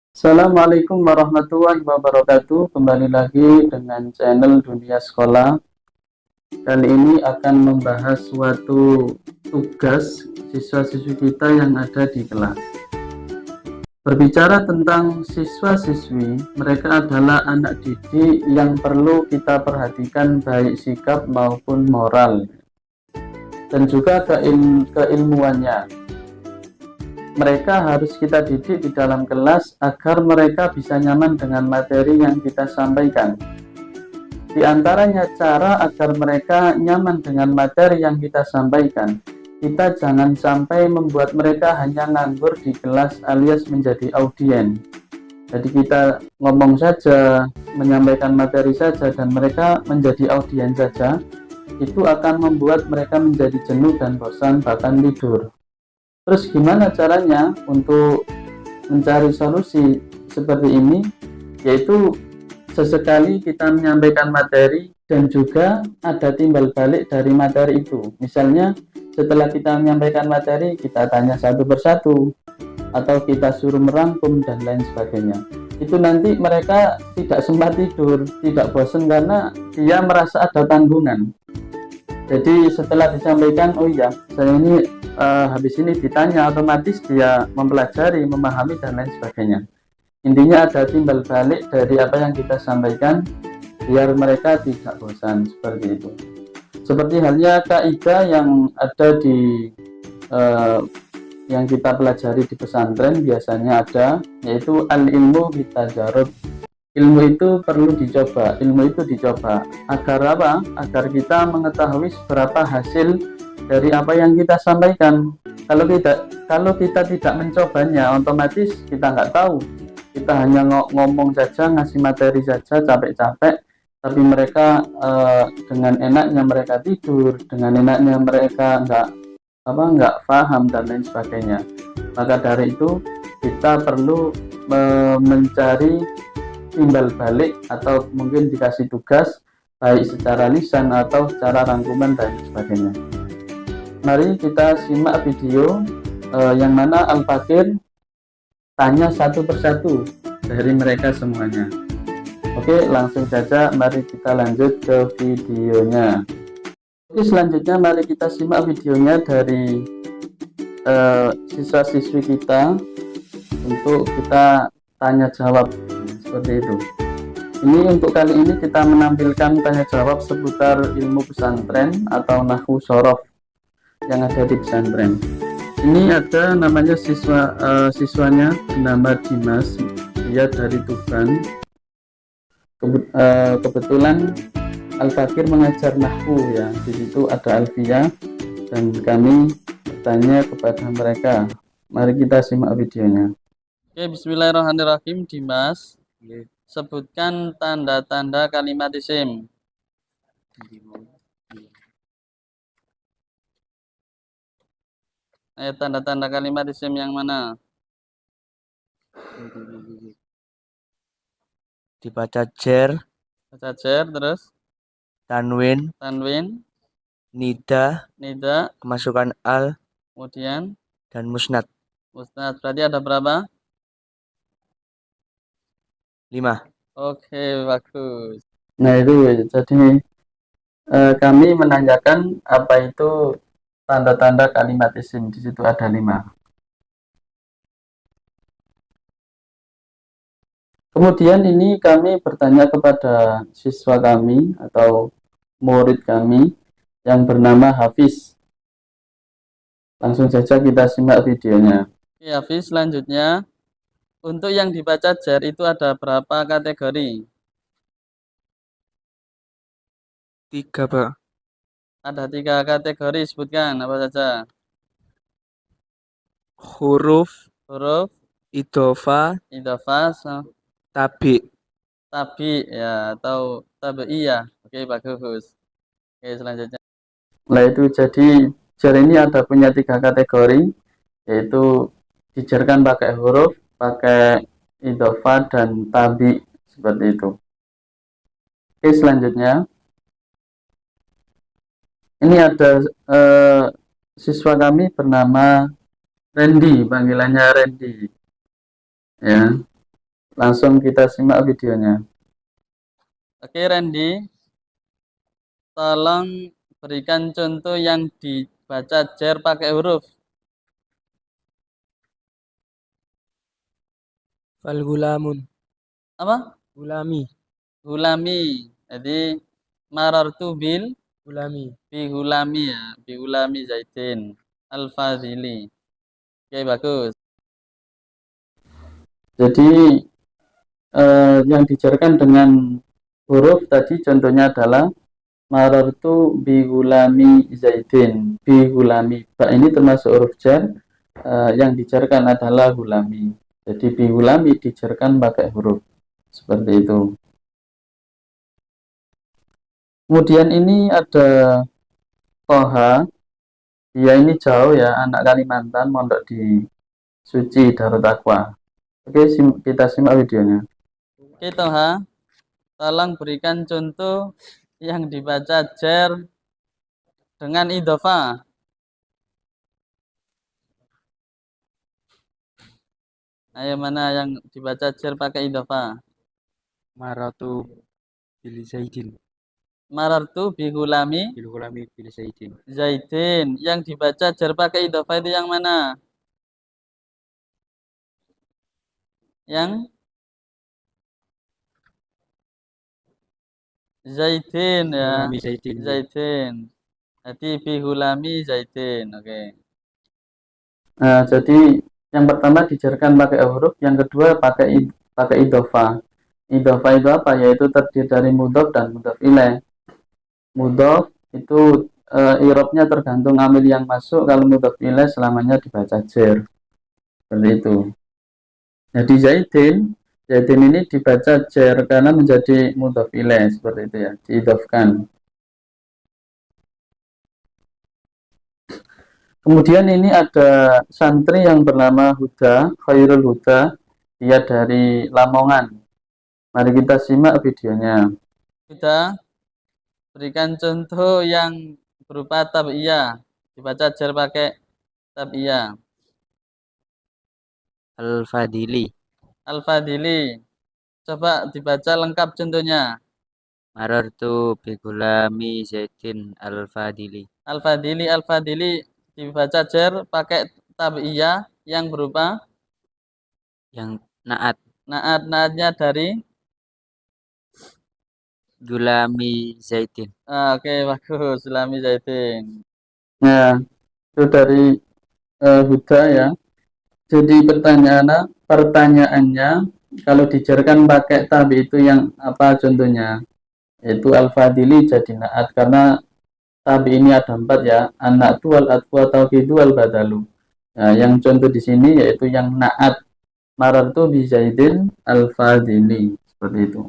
Assalamualaikum warahmatullahi wabarakatuh. Kembali lagi dengan channel Dunia Sekolah. Kali ini akan membahas suatu tugas siswa-siswi kita yang ada di kelas. Berbicara tentang siswa-siswi, mereka adalah anak didik yang perlu kita perhatikan baik sikap maupun moral dan juga keilmuannya. Mereka harus kita didik di dalam kelas agar mereka bisa nyaman dengan materi yang kita sampaikan. Di antaranya cara agar mereka nyaman dengan materi yang kita sampaikan, kita jangan sampai membuat mereka hanya nganggur di kelas alias menjadi audien. Jadi kita ngomong saja, menyampaikan materi saja, dan mereka menjadi audien saja, itu akan membuat mereka menjadi jenuh dan bosan, bahkan tidur. Terus gimana caranya untuk mencari solusi seperti ini? Yaitu sesekali kita menyampaikan materi dan juga ada timbal balik dari materi itu. Misalnya setelah kita menyampaikan materi, kita tanya satu persatu atau kita suruh merangkum dan lain sebagainya. Itu nanti mereka tidak sempat tidur, tidak bosan karena dia merasa ada tanggungan. Jadi setelah disampaikan, oh iya, saya ini habis ini ditanya, otomatis dia mempelajari, memahami dan lain sebagainya. Intinya ada timbal balik dari apa yang kita sampaikan biar mereka tidak bosan, seperti itu. Seperti halnya kaidah yang ada di yang kita pelajari di pesantren biasanya ada, yaitu al-ilmu bitajarub. Ilmu itu perlu dicoba, ilmu itu dicoba agar apa? Agar kita mengetahui seberapa hasil dari apa yang kita sampaikan. Kalau kita tidak mencobanya, otomatis kita nggak tahu. Kita hanya ngomong saja, ngasih materi saja, capek-capek, tapi mereka dengan enaknya mereka tidur, dengan enaknya mereka nggak paham dan lain sebagainya. Maka dari itu kita perlu mencari timbal balik atau mungkin dikasih tugas baik secara lisan atau secara rangkuman dan sebagainya. Mari kita simak video yang mana Al-Fakir tanya satu persatu dari mereka semuanya. Oke, langsung saja mari kita lanjut ke videonya. Oke, selanjutnya mari kita simak videonya dari siswa-siswi kita untuk kita tanya jawab seperti itu. Ini untuk kali ini kita menampilkan tanya jawab seputar ilmu pesantren atau nahwu shorof yang ada di pesantren. Ini ada namanya siswanya bernama Dimas, dia dari Tuban. Kebetulan Al-Fakir mengajar nahwu ya, di situ ada Alfia dan kami bertanya kepada mereka. Mari kita simak videonya. Oke, bismillahirrahmanirrahim. Dimas, sebutkan tanda-tanda kalimat isim. Tanda-tanda kalimat isim yang mana? Dibaca jer, Baca jer, terus tanwin, tanwin, nida, nida, kemasukan al, kemudian dan musnad. musnad. Berarti ada berapa? 5. Oke, bagus. Nah itu jadi kami menanyakan apa itu tanda-tanda kalimat isim. Di situ ada 5. Kemudian ini kami bertanya kepada siswa kami atau murid kami yang bernama Hafiz. Langsung saja kita simak videonya. Oke, Hafiz, selanjutnya untuk yang dibaca jar itu ada berapa kategori? 3, Pak. Ada 3 kategori, sebutkan apa saja? Huruf, Huruf, idhofa, idhofah, tabi. tabi ya atau tabi ya. Oke, bagus. Oke, selanjutnya. Nah itu jadi jar ini ada punya 3 kategori, yaitu dijarkan pakai huruf, pakai idhofah dan tabi, seperti itu. Oke, selanjutnya ini ada siswa kami bernama Randy, panggilannya Randy ya. Langsung kita simak videonya. Oke Randy, tolong berikan contoh yang dibaca jar pakai huruf. Falgulamun. Apa? Gulami. Gulami. Jadi marartu Gulami. bi gulami ya, bi gulami Zaidin al-Fadhili. Oke, bagus. Jadi yang dijarkan dengan huruf tadi contohnya adalah marartu bi gulami Zaidin. Bi gulami. Ba ini termasuk huruf jar. Yang dijarkan adalah gulami. Jadi bi gulami dijarkan pakai huruf. Seperti itu. Kemudian ini ada Toha. Dia ini jauh ya, anak Kalimantan, mondok di Suci Darut Taqwa. Oke, kita simak videonya. Oke Toha, tolong berikan contoh yang dibaca jar dengan idhofa. Ayo, mana yang dibaca jar pakai idhofa? Maratu bil Zaidin. Marartu bi gulami Gulami bil Zaidin. Zaidin. Yang dibaca jar pakai idhofa itu yang mana? Yang Zaidin ya. Gulami Zaidin. Zaidin. Jadi bi gulami Zaidin. Oke. Nah, jadi yang pertama dijarkan pakai huruf, yang kedua pakai idhofa. Idhofa itu apa? Yaitu terdiri dari mudhof dan mudhof ilaih. Mudhof itu i'rabnya tergantung amil yang masuk, kalau mudhof ilaih selamanya dibaca jar. Seperti itu. Jadi Zaidin ini dibaca jar karena menjadi mudhof ilaih, seperti itu ya, diidhofkan. Kemudian ini ada santri yang bernama Huda, Khairul Huda. Dia dari Lamongan. Mari kita simak videonya. Sudah berikan contoh yang berupa tab'iyah. Dibaca jar pakai tab'iyah. Al-Fadili. Al-Fadili. Coba dibaca lengkap contohnya. Marartu bi gulami Zaidin al-Fadili. Al-Fadili dibaca jar pakai tab'iyah yang berupa Yang naat. naatnya dari Gulami Zaidin. oke, bagus. Sulami Zaidin. Nah, itu dari Huda ya. Jadi pertanyaannya kalau dijarkan pakai tabi itu yang apa contohnya? Yaitu al-fadili jadi naat karena tabi ini ada 4 ya. Anak tu al-atfu tauhidu al-badalu. Nah, yang contoh di sini yaitu yang naat. Marartu bi Zaidin al-fadili. Seperti itu.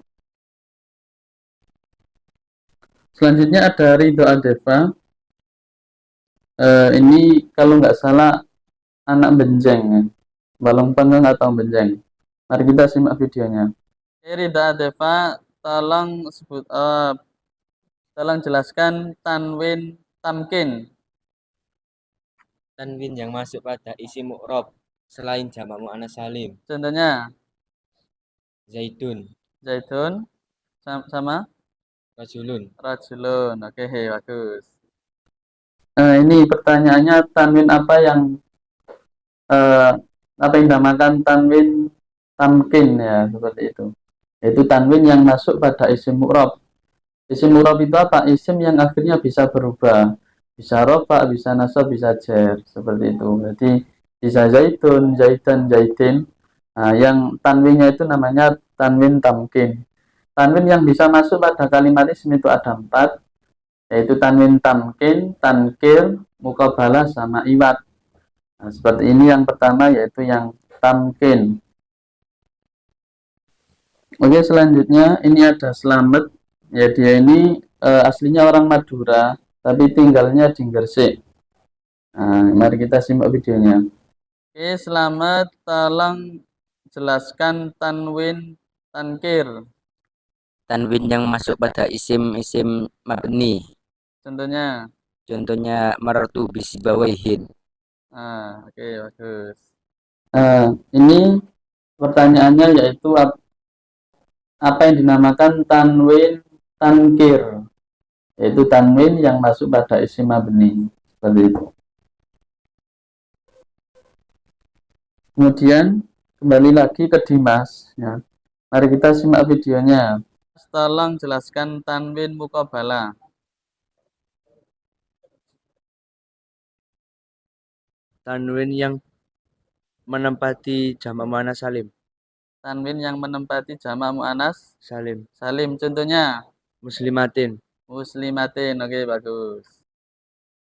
Selanjutnya ada Ridho Adeva. Ini kalau nggak salah anak benjeng ya. Balong panggang atau benjeng. Mari kita simak videonya. Ridha Deva, tolong jelaskan tanwin tamkin. Tanwin yang masuk pada isim mu'rab selain jamak muannats salim. Contohnya Zaidun, Zaidun sama rajulun. Rajulun. Oke, bagus. Ini pertanyaannya tanwin apa yang dinamakan tanwin tamkin ya, seperti itu. Yaitu tanwin yang masuk pada isim mu'rab. Isim mu'rab itu apa? Isim yang akhirnya bisa berubah. Bisa rofa, bisa nasab, bisa jar. Seperti itu. Jadi bisa zaitun, zaitan, zaitin. Nah, yang tanwinnya itu namanya tanwin tamkin. Tanwin yang bisa masuk pada kalimat isim itu ada 4, yaitu tanwin tamkin, tankir, muqabalah, sama iwat. Nah, seperti ini yang pertama yaitu yang tamkin. Oke, selanjutnya ini ada Slamet. Ya, dia ini aslinya orang Madura, tapi tinggalnya di Gresik. Nah, mari kita simak videonya. Oke, selamat. Tolong jelaskan tanwin tankir. Tanwin yang masuk pada isim-isim mabni. Contohnya. Contohnya marartu bi sibawaihin. Oke, bagus. Ini Pertanyaannya yaitu apa yang dinamakan tanwin tankir, yaitu tanwin yang masuk pada isim mabni, seperti itu. Kemudian kembali lagi ke Dimas ya. Mari kita simak videonya. Tolong jelaskan tanwin muqabalah. Tanwin yang menempati jamak muannas salim. Tanwin yang menempati jamak muannas Salim. salim. Contohnya Muslimatin. muslimatin. Oke, bagus.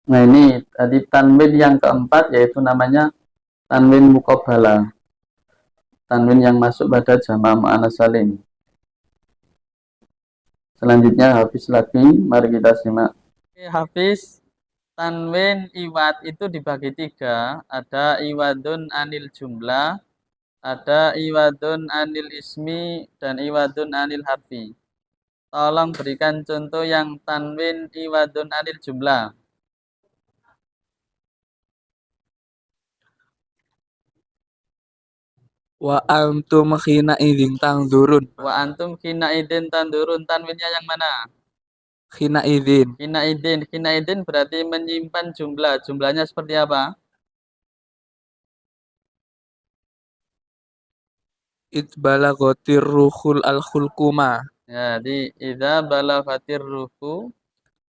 Nah, ini tadi tanwin yang keempat, yaitu namanya tanwin muqabalah, tanwin yang masuk pada jamak muannas salim. Selanjutnya Hafiz lagi, mari kita simak. Oke, Hafiz, tanwin iwad itu dibagi 3. Ada iwadun anil jumlah, ada iwadun anil ismi, dan iwadun anil harfi. Tolong berikan contoh yang tanwin iwadun anil jumlah. Wa antum khina idzin tanzurun. Wa antum kina idin tandurun, tanwinnya yang mana? Khina idzin. Kina idin. Kina idin berarti menyimpan jumlah. Jumlahnya seperti apa? Itbalaghatir ruhul al-khulquma. Ya, di idza balaghatir ruhu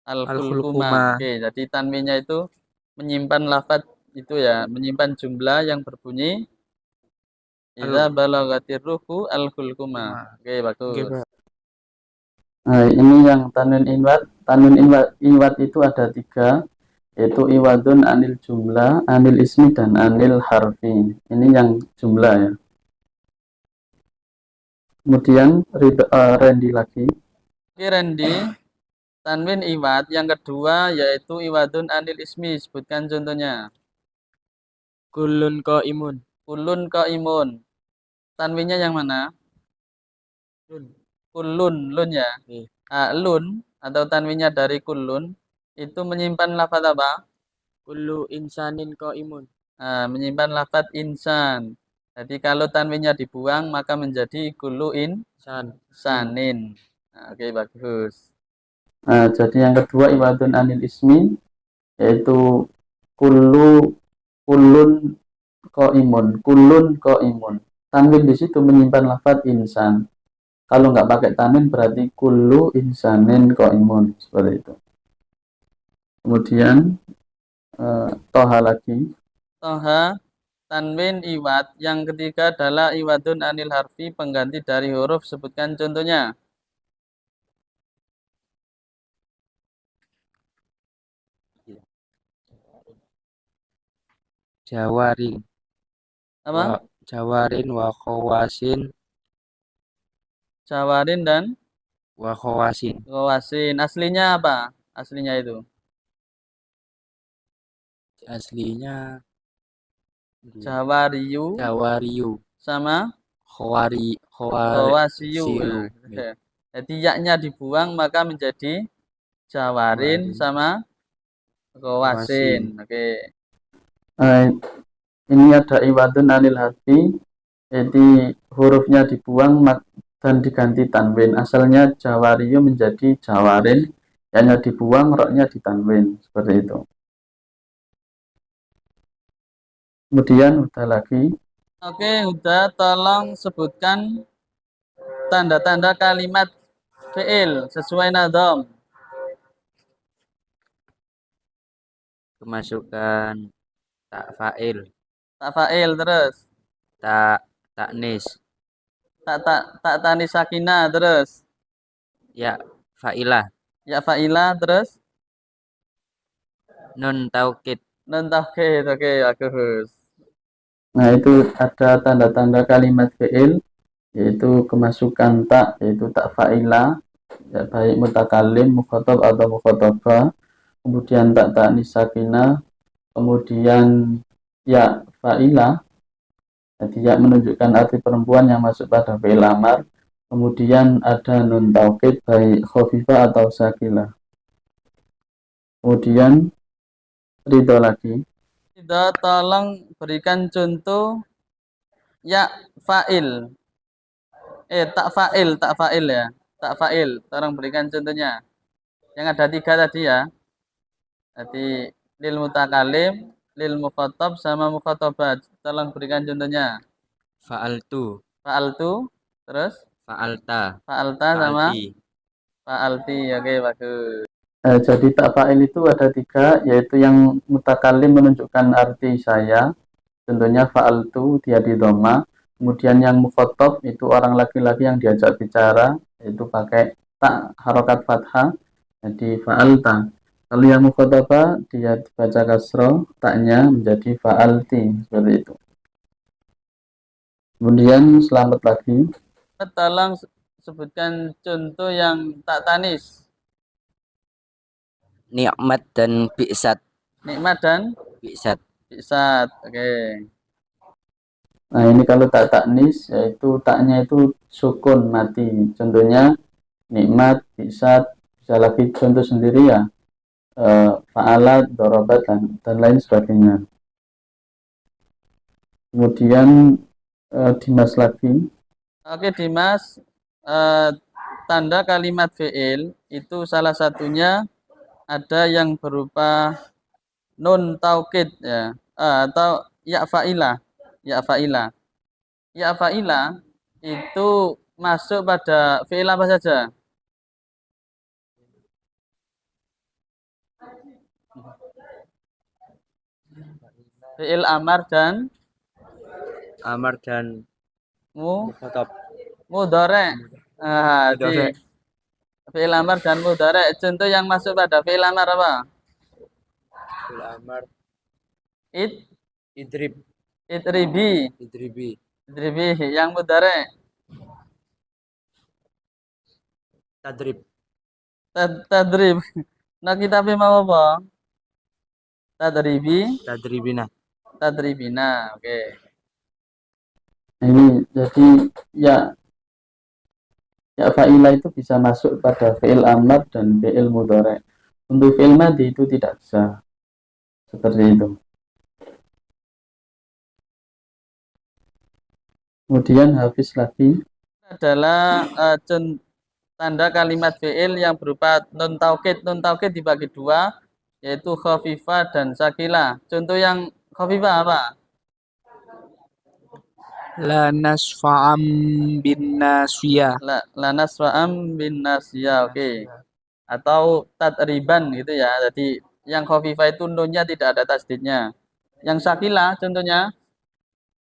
al-khulquma. Oke, jadi tanwinnya itu menyimpan lafaz itu ya, menyimpan jumlah yang berbunyi idza balaghatir ruhu al-khulquma. Oke, bagus. Nah, ini yang tanwin iwad. Tanwin iwad itu ada 3, yaitu iwadun anil jumlah, anil ismi, dan anil harfi. Ini yang jumlah ya. Kemudian Randy lagi. Oke, Randy. Tanwin iwad yang kedua yaitu iwadun anil ismi. Sebutkan contohnya. Kullun qaimun. Kulun qaimun. Tanwinnya yang mana? Kulun, lun ya. Lun atau tanwinnya dari kulun itu menyimpan lafaz apa? Kullu insanin qaimun. Menyimpan lafaz insan. Jadi kalau tanwinnya dibuang maka menjadi kullu insanin. Oke, bagus. Nah, jadi yang kedua iwadun anil ismi, yaitu kulun qaimun. Tanwin di situ menyimpan lafaz insan. Kalau nggak pakai tanwin berarti kullu insanin qaimun, seperti itu. Kemudian Toha lagi. Toha, tanwin iwad yang ketiga adalah iwadun anil harfi, pengganti dari huruf. Sebutkan contohnya. Jawarin. Apa? Jawarin wa khawasin. Jawarin dan Wa khawasin. Khawasin. Aslinya apa? Aslinya itu. Aslinya Jawariyu sama khawasiyu. Jadi yaknya dibuang maka menjadi jawarin sama khawasin. Oke. Ini ada iwadun anil harfi, jadi hurufnya dibuang dan diganti tanwin. Asalnya jawariyu menjadi jawarin, hanya dibuang, roknya ditanwin, seperti itu. Kemudian udah lagi. Oke, udah. Tolong sebutkan tanda-tanda kalimat fi'il sesuai nadom. Kemasukan tak fa'il. Tak fa'il terus. Tak taknis. Tak tanis sakinah terus. Ya fa'ilah. Ya fa'ilah terus. Nun taukid. Nun taukid. Oke, bagus. Nah, itu ada tanda-tanda kalimat fi'il, yaitu kemasukan tak, yaitu tak fa'ilah, ya, baik mutakalim, mukhatab atau mukhatabah. Kemudian tak tanis sakinah, kemudian ya fa'ilah, jadi ya menunjukkan arti perempuan yang masuk pada fi'il amar. Kemudian ada nun taukid baik khafifah atau sakilah. Kemudian Ridho lagi. Ridho, tolong berikan contoh ya fa'il. Tak fa'il ya. Tak fa'il. Tolong berikan contohnya. Yang ada 3 tadi ya. Jadi lil mutakalim, lil mukhatab sama mukhatabat. Tolong berikan contohnya. Fa'altu, Fa'altu, terus fa'alta, fa'alta sama Fa'alti. fa'alti. Oke, bagus. Jadi tak fa'il itu ada 3, yaitu yang mutakalim menunjukkan arti saya, contohnya fa'altu, dia di dhamma. Kemudian yang mukhatab itu orang laki-laki yang diajak bicara, itu pakai tak harokat fathah, jadi fa'alta. Kalau yang mukhatabah dia dibaca kasroh, taknya menjadi fa'alti, seperti itu. Kemudian selamat lagi. Tolong sebutkan contoh yang tak tanis. ni'mat dan bi'sat. Nikmat dan Bi'sat. bi'sat. Oke. Nah, ini kalau tak taknis, yaitu taknya itu sukun mati. Contohnya nikmat, bi'sat, bisa lagi contoh sendiri ya, fa'alat, dorobat, dan lain sebagainya. Kemudian Dimas lagi. Oke, Dimas. Tanda kalimat fi'il itu salah satunya ada yang berupa nun taukid ya, atau ya fa'ilah. Ya fa'ilah. Ya fa'ilah itu masuk pada fi'il apa saja? Fi'il amar dan Amar dan mukhatab. mudhari'. Mudhari'. Fi'il amar dan mudhari'. Contoh yang masuk pada fi'il amar apa? Fi'il amar. It, Idrib. idribi. Idribi. Idribi. Yang mudhari'. Tadrib. Tadrib. Nah, kita mau apa? Tadribi. Tadribina. Tadribina. Oke. Ini jadi ya fa'ilah itu bisa masuk pada fi'il amar dan fi'il mudhari'. Untuk fi'il madhi itu tidak bisa seperti itu. Kemudian Hafiz lagi. Adalah tanda kalimat fi'il yang berupa nun taukid. Nun taukid dibagi 2, yaitu khafifah dan sakilah. Contoh yang khafifah apa? La nasfa'am bin nasiyah. La nasfa'am bin nasiyah. Oke. Atau tadriban gitu ya. Jadi yang khafifah itu nunnya tidak ada tasdidnya. Yang sakilah contohnya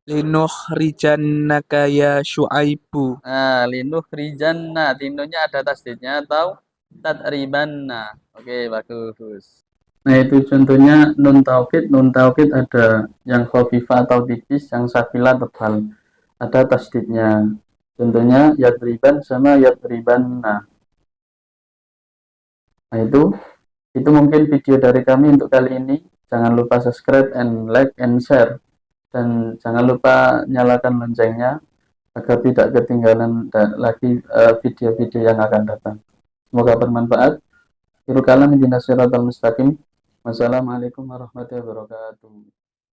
Linukhrijannaka ya Syu'aibu. linuh rijanna, nunnya ada tasdidnya atau tadribanna. Oke, bagus. Nah, itu contohnya nun taukid. Nun taukid ada yang khafifah atau tipis, yang sakilah tebal. Ada tasdidnya. Contohnya yadriban sama yadribanna. Nah, itu mungkin video dari kami untuk kali ini. Jangan lupa subscribe and like and share. Dan jangan lupa nyalakan loncengnya agar tidak ketinggalan lagi video-video yang akan datang. Semoga bermanfaat. Akhirul kalam, ihdinas siratal mustaqim. Wassalamualaikum warahmatullahi wabarakatuh.